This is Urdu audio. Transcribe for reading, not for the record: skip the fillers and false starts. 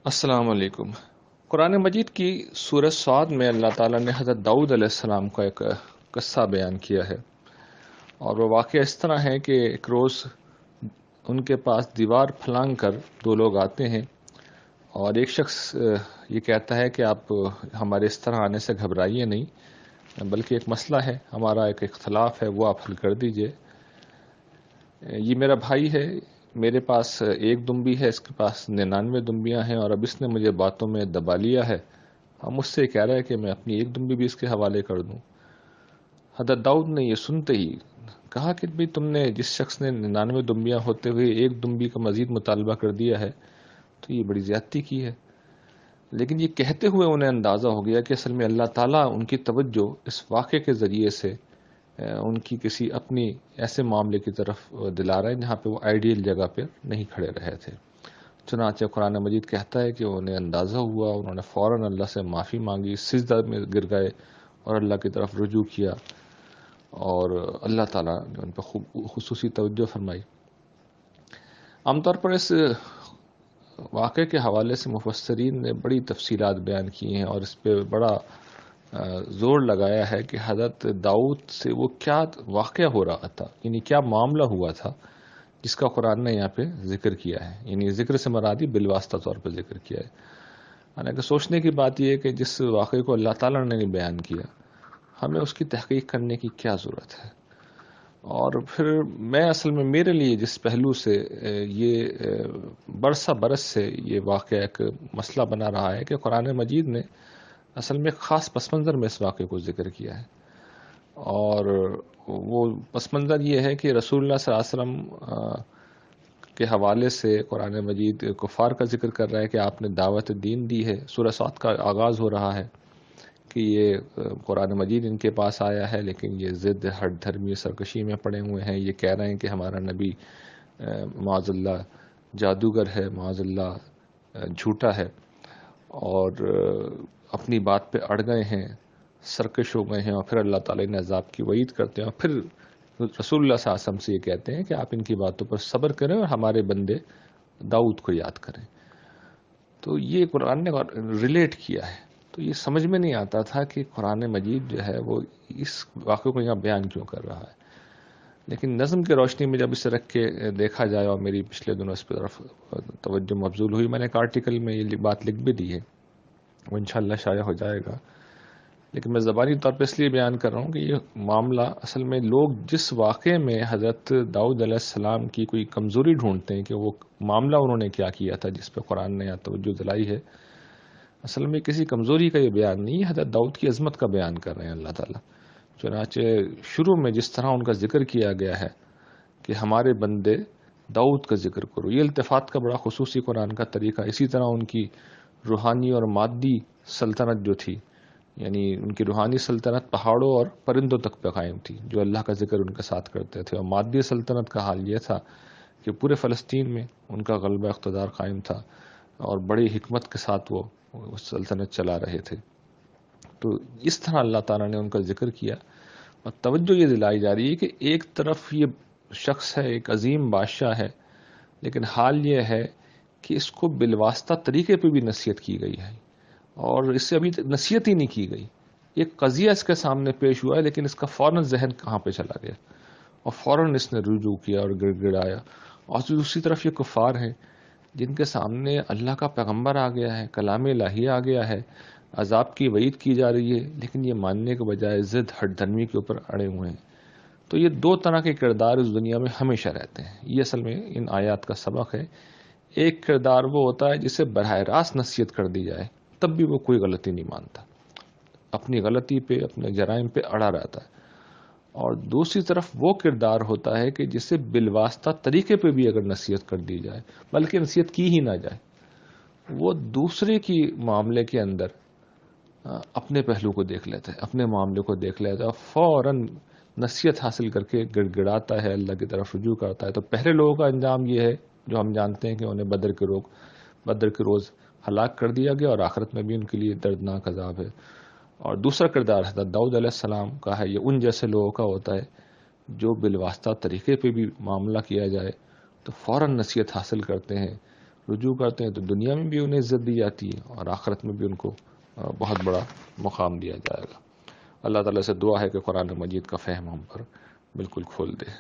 السلام علیکم۔ قرآن مجید کی سورہ صاد میں اللہ تعالیٰ نے حضرت داؤد علیہ السلام کا ایک قصہ بیان کیا ہے، اور وہ واقعہ اس طرح ہے کہ ایک روز ان کے پاس دیوار پھلانگ کر دو لوگ آتے ہیں، اور ایک شخص یہ کہتا ہے کہ آپ ہمارے اس طرح آنے سے گھبرائیے نہیں، بلکہ ایک مسئلہ ہے، ہمارا ایک اختلاف ہے، وہ آپ حل کر دیجئے۔ یہ میرا بھائی ہے، میرے پاس ایک دمبی ہے، اس کے پاس 99 دمبیاں ہیں، اور اب اس نے مجھے باتوں میں دبا لیا ہے، ہم مجھ سے کہہ رہا ہے کہ میں اپنی ایک دمبی بھی اس کے حوالے کر دوں۔ حضرت داؤد نے یہ سنتے ہی کہا کہ بھئی تم نے جس شخص نے 99 دمبیاں ہوتے ہوئے ایک دمبی کا مزید مطالبہ کر دیا ہے تو یہ بڑی زیادتی کی ہے۔ لیکن یہ کہتے ہوئے انہیں اندازہ ہو گیا کہ اصل میں اللہ تعالیٰ ان کی توجہ اس واقعے کے ذریعے سے ان کی کسی اپنی ایسے معاملے کی طرف دلا رہا ہے جہاں پہ وہ آئیڈیل جگہ پہ نہیں کھڑے رہے تھے۔ چنانچہ قرآن مجید کہتا ہے کہ انہیں اندازہ ہوا، انہوں نے فوراً اللہ سے معافی مانگی، سجدہ میں گر گئے اور اللہ کی طرف رجوع کیا، اور اللہ تعالیٰ نے ان پہ خصوصی توجہ فرمائی۔ عام طور پر اس واقعے کے حوالے سے مفسرین نے بڑی تفصیلات بیان کی ہیں، اور اس پہ بڑا زور لگایا ہے کہ حضرت داؤد سے وہ کیا واقعہ ہو رہا تھا، یعنی کیا معاملہ ہوا تھا جس کا قرآن نے یہاں پہ ذکر کیا ہے، یعنی ذکر سے مرادی بالواسطہ طور پہ ذکر کیا ہے۔ حالانکہ سوچنے کی بات یہ ہے کہ جس واقعے کو اللہ تعالیٰ نے بیان کیا، ہمیں اس کی تحقیق کرنے کی کیا ضرورت ہے؟ اور پھر میں اصل میں میرے لیے جس پہلو سے یہ برس سے یہ واقعہ ایک مسئلہ بنا رہا ہے کہ قرآن مجید نے اصل میں خاص پس منظر میں اس واقعے کو ذکر کیا ہے، اور وہ پس منظر یہ ہے کہ رسول اللہ صلی اللہ علیہ وسلم کے حوالے سے قرآن مجید کفار کا ذکر کر رہا ہے کہ آپ نے دعوت دین دی ہے۔ سورہ صاد کا آغاز ہو رہا ہے کہ یہ قرآن مجید ان کے پاس آیا ہے، لیکن یہ ضد ہٹ دھرمی سرکشی میں پڑے ہوئے ہیں، یہ کہہ رہے ہیں کہ ہمارا نبی معاذ اللہ جادوگر ہے، معاذ اللہ جھوٹا ہے، اور اپنی بات پہ اڑ گئے ہیں، سرکش ہو گئے ہیں، اور پھر اللہ تعالیٰ نے عذاب کی وعید کرتے ہیں، اور پھر رسول اللہ صلی اللہ علیہ وسلم سے یہ کہتے ہیں کہ آپ ان کی باتوں پر صبر کریں اور ہمارے بندے داؤد کو یاد کریں۔ تو یہ قرآن نے ریلیٹ کیا ہے، تو یہ سمجھ میں نہیں آتا تھا کہ قرآن مجید جو ہے وہ اس واقعے کو یہاں بیان کیوں کر رہا ہے۔ لیکن نظم کی روشنی میں جب اسے رکھ کے دیکھا جائے، اور میری پچھلے دنوں اس طرف توجہ مبذول ہوئی، میں نے ایک آرٹیکل میں یہ بات لکھ بھی دی ہے، وہ انشاءاللہ شائع ہو جائے گا، لیکن میں زبانی طور پہ اس لیے بیان کر رہا ہوں کہ یہ معاملہ اصل میں لوگ جس واقعے میں حضرت داؤد علیہ السلام کی کوئی کمزوری ڈھونڈتے ہیں کہ وہ معاملہ انہوں نے کیا کیا تھا جس پہ قرآن نے توجہ دلائی ہے، اصل میں کسی کمزوری کا یہ بیان نہیں ہے، حضرت داؤد کی عظمت کا بیان کر رہے ہیں اللہ تعالیٰ۔ چنانچہ شروع میں جس طرح ان کا ذکر کیا گیا ہے کہ ہمارے بندے داؤد کا ذکر کرو، یہ التفات کا بڑا خصوصی قرآن کا طریقہ۔ اسی طرح ان کی روحانی اور مادی سلطنت جو تھی، یعنی ان کی روحانی سلطنت پہاڑوں اور پرندوں تک پہ قائم تھی جو اللہ کا ذکر ان کے ساتھ کرتے تھے، اور مادی سلطنت کا حال یہ تھا کہ پورے فلسطین میں ان کا غلبہ اقتدار قائم تھا، اور بڑی حکمت کے ساتھ وہ سلطنت چلا رہے تھے۔ تو اس طرح اللہ تعالیٰ نے ان کا ذکر کیا، اور توجہ یہ دلائی جا رہی ہے کہ ایک طرف یہ شخص ہے، ایک عظیم بادشاہ ہے، لیکن حال یہ ہے کہ اس کو بالواسطہ طریقے پہ بھی نصیحت کی گئی ہے، اور اس سے ابھی نصیحت ہی نہیں کی گئی، ایک قضیہ اس کے سامنے پیش ہوا ہے، لیکن اس کا فوراً ذہن کہاں پہ چلا گیا، اور فوراً اس نے رجوع کیا اور گڑ گڑایا۔ اور دوسری طرف یہ کفار ہیں جن کے سامنے اللہ کا پیغمبر آ گیا ہے، کلام الہی آ گیا ہے، عذاب کی وعید کی جا رہی ہے، لیکن یہ ماننے کے بجائے ضد ہٹ دھرمی کے اوپر اڑے ہوئے ہیں۔ تو یہ دو طرح کے کردار اس دنیا میں ہمیشہ رہتے ہیں، یہ اصل میں ان آیات کا سبق ہے۔ ایک کردار وہ ہوتا ہے جسے براہ راست نصیحت کر دی جائے تب بھی وہ کوئی غلطی نہیں مانتا، اپنی غلطی پہ، اپنے جرائم پہ اڑا رہتا ہے، اور دوسری طرف وہ کردار ہوتا ہے کہ جسے بالواسطہ طریقے پہ بھی اگر نصیحت کر دی جائے، بلکہ نصیحت کی ہی نہ جائے، وہ دوسرے کی معاملے کے اندر اپنے پہلو کو دیکھ لیتا ہے، اپنے معاملے کو دیکھ لیتا ہے، اور فوراً نصیحت حاصل کر کے گڑ گڑاتا ہے، اللہ کی طرف رجوع کرتا ہے۔ تو پہلے لوگوں کا انجام یہ ہے جو ہم جانتے ہیں کہ انہیں بدر کے روز ہلاک کر دیا گیا، اور آخرت میں بھی ان کے لیے دردناک عذاب ہے۔ اور دوسرا کردار حضرت داؤد علیہ السلام کا ہے، یہ ان جیسے لوگوں کا ہوتا ہے جو بالواسطہ طریقے پہ بھی معاملہ کیا جائے تو فوراً نصیحت حاصل کرتے ہیں، رجوع کرتے ہیں تو دنیا میں بھی انہیں عزت دی جاتی ہے اور آخرت میں بھی ان کو بہت بڑا مقام دیا جائے گا۔ اللہ تعالیٰ سے دعا ہے کہ قرآن مجید کا فہم ہم پر بالکل کھول دے۔